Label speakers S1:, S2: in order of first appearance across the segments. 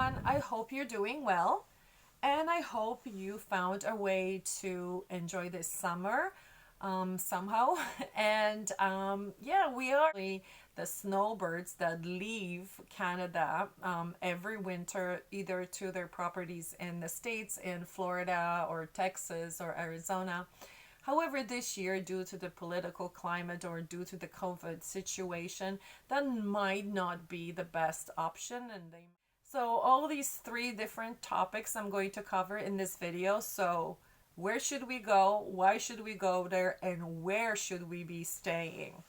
S1: everyone. I hope you're doing well, and I hope you found a way to enjoy this summer somehow. And yeah, we are the snowbirds that leave Canada every winter, either to their properties in the States, in Florida or Texas or Arizona. However, this year, due to the political climate or due to the COVID situation, that might not be the best option. So all these three different topics I'm going to cover in this video. So where should we go? Why should we go there? And where should we be staying?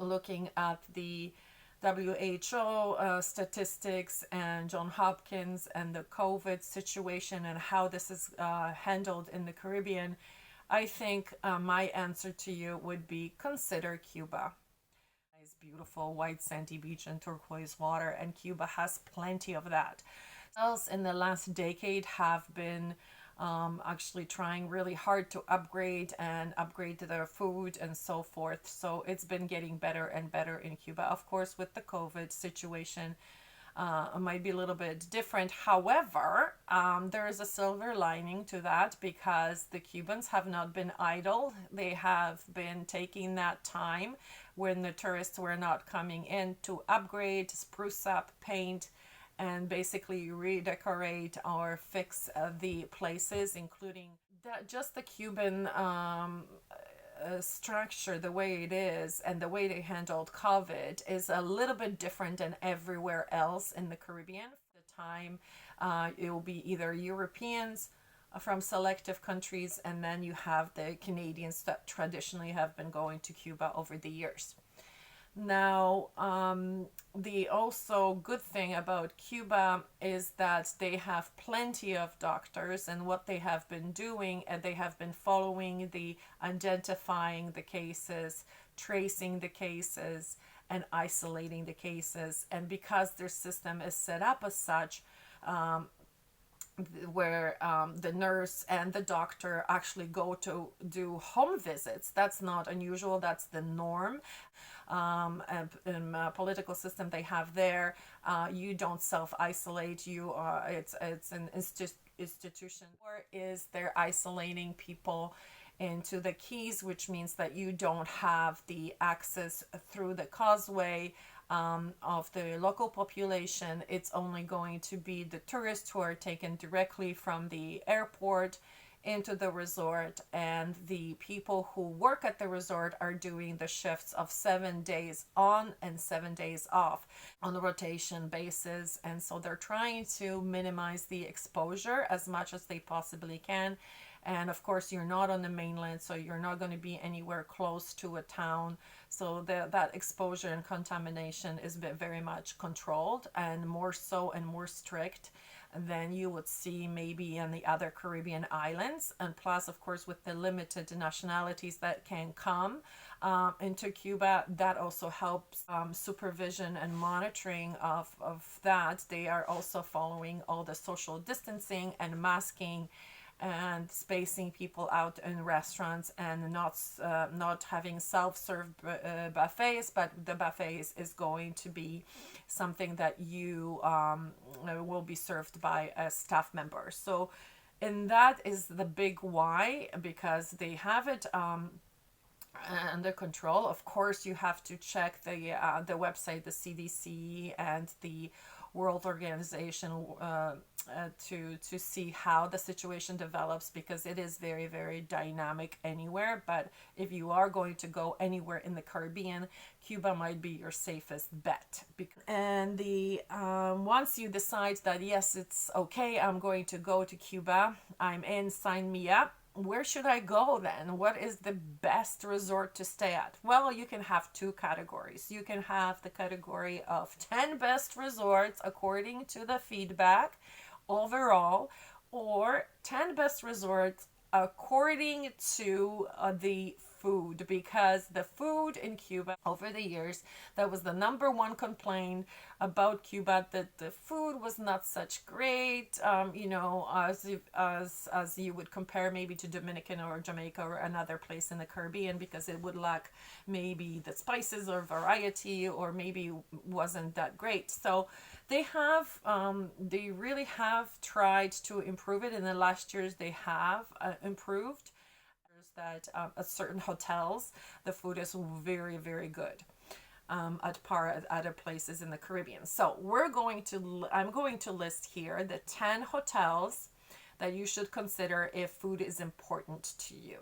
S1: Looking at the WHO statistics and John Hopkins and the COVID situation and how this is handled in the Caribbean, I think my answer to you would be consider Cuba. It's beautiful white sandy beach and turquoise water, and Cuba has plenty of that. Else in the last decade have been actually trying really hard to upgrade their food and so forth. So it's been getting better and better in Cuba. Of course, with the COVID situation, it might be a little bit different. However, there is a silver lining to that because the Cubans have not been idle. They have been taking that time when the tourists were not coming in to upgrade, spruce up, paint, and basically redecorate or fix the places, including just the Cuban structure, the way it is, and the way they handled COVID is a little bit different than everywhere else in the Caribbean. The time it will be either Europeans from selective countries, and then you have the Canadians that traditionally have been going to Cuba over the years. Now, the also good thing about Cuba is that they have plenty of doctors, and what they have been doing, and they have been following the identifying the cases, tracing the cases, and isolating the cases. And because their system is set up as such, where the nurse and the doctor actually go to do home visits. That's not unusual, that's the norm. And in a political system they have there, you don't self-isolate, it's an institution. Or is they're isolating people into the Keys, which means that you don't have the access through the causeway of the local population. It's only going to be the tourists who are taken directly from the airport into the resort, and the people who work at the resort are doing the shifts of 7 days on and 7 days off on a rotation basis. And so they're trying to minimize the exposure as much as they possibly can. And of course, you're not on the mainland, so you're not going to be anywhere close to a town. So that exposure and contamination is very much controlled, and more so and more strict than you would see maybe in the other Caribbean islands. And plus, of course, with the limited nationalities that can come into Cuba, that also helps supervision and monitoring of that. They are also following all the social distancing and masking and spacing people out in restaurants, and not having self-serve buffets, but the buffets is going to be something that you will be served by a staff member. So, and that is the big why, because they have it under control. Of course, you have to check the website, the CDC and the World Organization to see how the situation develops, because it is very, very dynamic anywhere. But if you are going to go anywhere in the Caribbean, Cuba might be your safest bet. And the once you decide that yes, it's okay, I'm going to go to Cuba, I'm in, sign me up. Where should I go then? What is the best resort to stay at? Well, you can have two categories. You can have the category of 10 best resorts according to the feedback overall, or 10 best resorts according to the food, because the food in Cuba over the years, that was the number one complaint about Cuba, that the food was not such great, as you would compare maybe to Dominican or Jamaica or another place in the Caribbean, because it would lack maybe the spices or variety, or maybe wasn't that great. So they really have tried to improve it. In the last years, they have improved. That at certain hotels, the food is very, very good. At par at other places in the Caribbean. So I'm going to list here the 10 hotels that you should consider if food is important to you.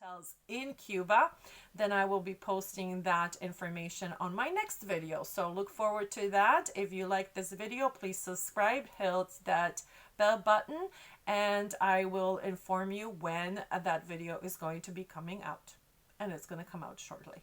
S1: Hotels in Cuba, then I will be posting that information on my next video. So look forward to that. If you like this video, please subscribe, hit that bell button, and I will inform you when that video is going to be coming out. And it's going to come out shortly.